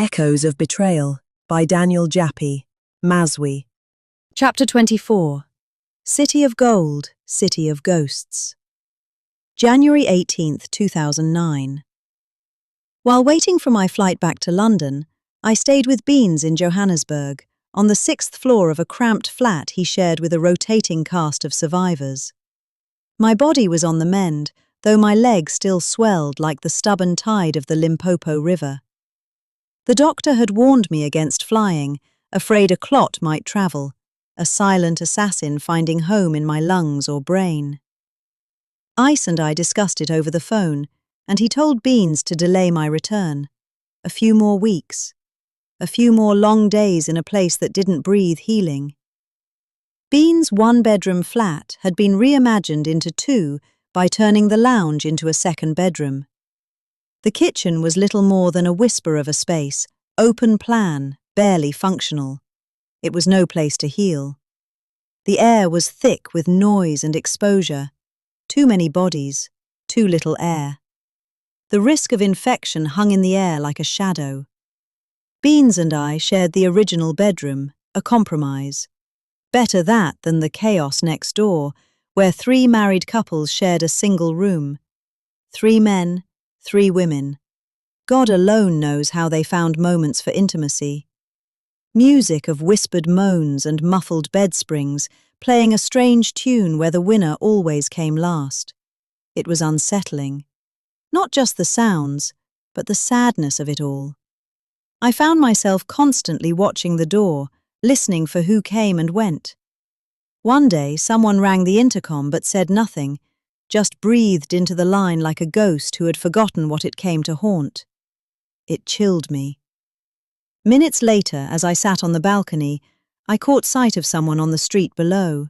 Echoes of Betrayal by Japi Mazwi. Chapter 24. City of Gold, City of Ghosts. January 18th, 2009. While waiting for my flight back to London, I stayed with Beans in Johannesburg, on the 6th floor of a cramped flat he shared with a rotating cast of survivors. My body was on the mend, though my leg still swelled like the stubborn tide of the Limpopo River. The doctor had warned me against flying, afraid a clot might travel, a silent assassin finding home in my lungs or brain. Ice and I discussed it over the phone, and he told Beans to delay my return. A few more weeks. A few more long days in a place that didn't breathe healing. Beans' one-bedroom flat had been reimagined into two by turning the lounge into a second bedroom. The kitchen was little more than a whisper of a space, open plan, barely functional. It was no place to heal. The air was thick with noise and exposure. Too many bodies, too little air. The risk of infection hung in the air like a shadow. Beans and I shared the original bedroom, a compromise. Better that than the chaos next door, where 3 married couples shared a single room. 3 men, 3 women. God alone knows how they found moments for intimacy. Music of whispered moans and muffled bed springs, playing a strange tune where the winner always came last. It was unsettling. Not just the sounds, but the sadness of it all. I found myself constantly watching the door, listening for who came and went. One day, someone rang the intercom but said nothing, just breathed into the line like a ghost who had forgotten what it came to haunt. It chilled me. Minutes later, as I sat on the balcony, I caught sight of someone on the street below.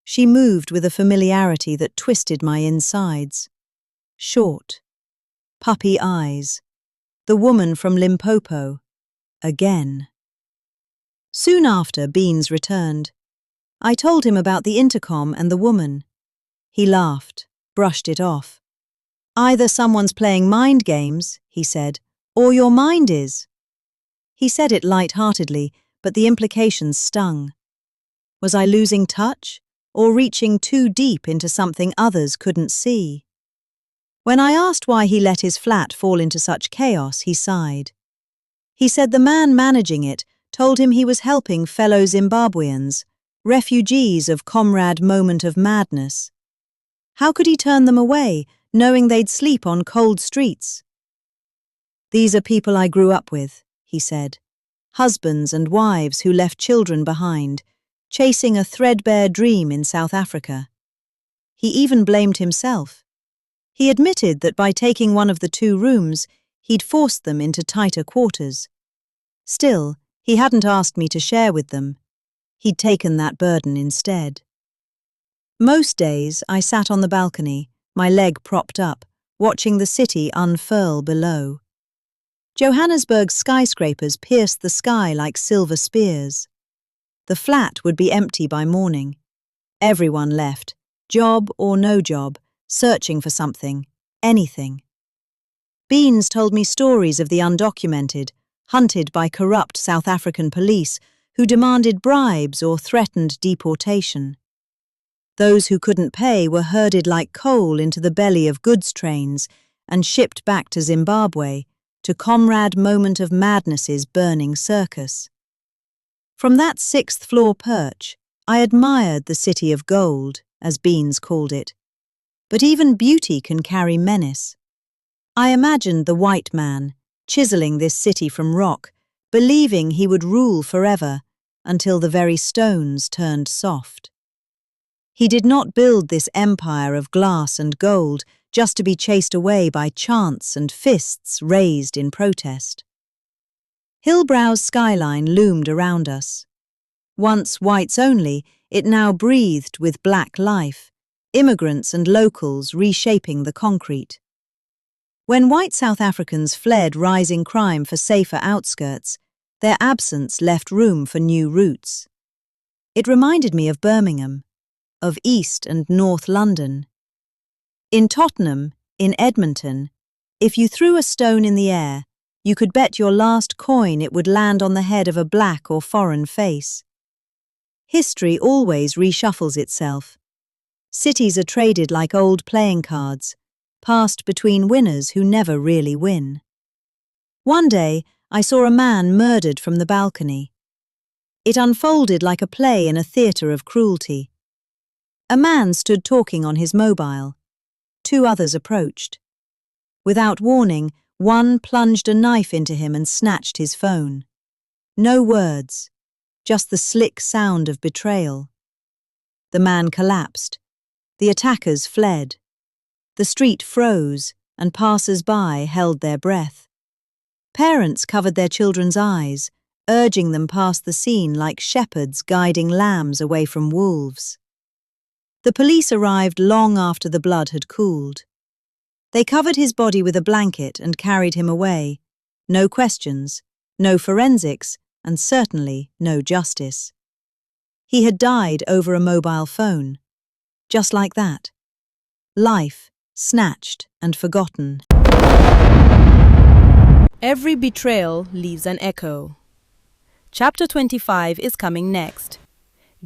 She moved with a familiarity that twisted my insides. Short. Puppy eyes. The woman from Limpopo. Again. Soon after, Beans returned. I told him about the intercom and the woman. He laughed, brushed it off. Either someone's playing mind games, he said, or your mind is. He said it light-heartedly, but the implications stung. Was I losing touch, or reaching too deep into something others couldn't see? When I asked why he let his flat fall into such chaos, he sighed. He said the man managing it told him he was helping fellow Zimbabweans, refugees of comrade moment of madness. How could he turn them away, knowing they'd sleep on cold streets? These are people I grew up with, he said. Husbands and wives who left children behind, chasing a threadbare dream in South Africa. He even blamed himself. He admitted that by taking one of the 2 rooms, he'd forced them into tighter quarters. Still, he hadn't asked me to share with them. He'd taken that burden instead. Most days, I sat on the balcony, my leg propped up, watching the city unfurl below. Johannesburg's skyscrapers pierced the sky like silver spears. The flat would be empty by morning. Everyone left, job or no job, searching for something, anything. Beans told me stories of the undocumented, hunted by corrupt South African police who demanded bribes or threatened deportation. Those who couldn't pay were herded like coal into the belly of goods trains and shipped back to Zimbabwe, to comrade moment of madness's burning circus. From that 6th floor perch, I admired the city of gold, as Beans called it. But even beauty can carry menace. I imagined the white man, chiseling this city from rock, believing he would rule forever, until the very stones turned soft. He did not build this empire of glass and gold just to be chased away by chants and fists raised in protest. Hillbrow's skyline loomed around us. Once whites only, it now breathed with black life, immigrants and locals reshaping the concrete. When white South Africans fled rising crime for safer outskirts, their absence left room for new routes. It reminded me of Birmingham, of East and North London. In Tottenham, in Edmonton, if you threw a stone in the air, You could bet your last coin it would land on the head of a black or foreign face. History always reshuffles itself. Cities are traded like old playing cards, passed between winners who never really win. One day, I saw a man murdered from the balcony. It unfolded like a play in a theatre of cruelty. A man stood talking on his mobile. Two others approached. Without warning, one plunged a knife into him and snatched his phone. No words, just the slick sound of betrayal. The man collapsed. The attackers fled. The street froze, and passers-by held their breath. Parents covered their children's eyes, urging them past the scene like shepherds guiding lambs away from wolves. The police arrived long after the blood had cooled. They covered his body with a blanket and carried him away. No questions, no forensics, and certainly no justice. He had died over a mobile phone. Just like that. Life snatched and forgotten. Every betrayal leaves an echo. Chapter 25 is coming next.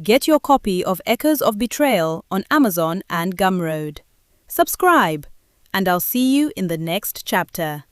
Get your copy of Echoes of Betrayal on Amazon and Gumroad. Subscribe, and I'll see you in the next chapter.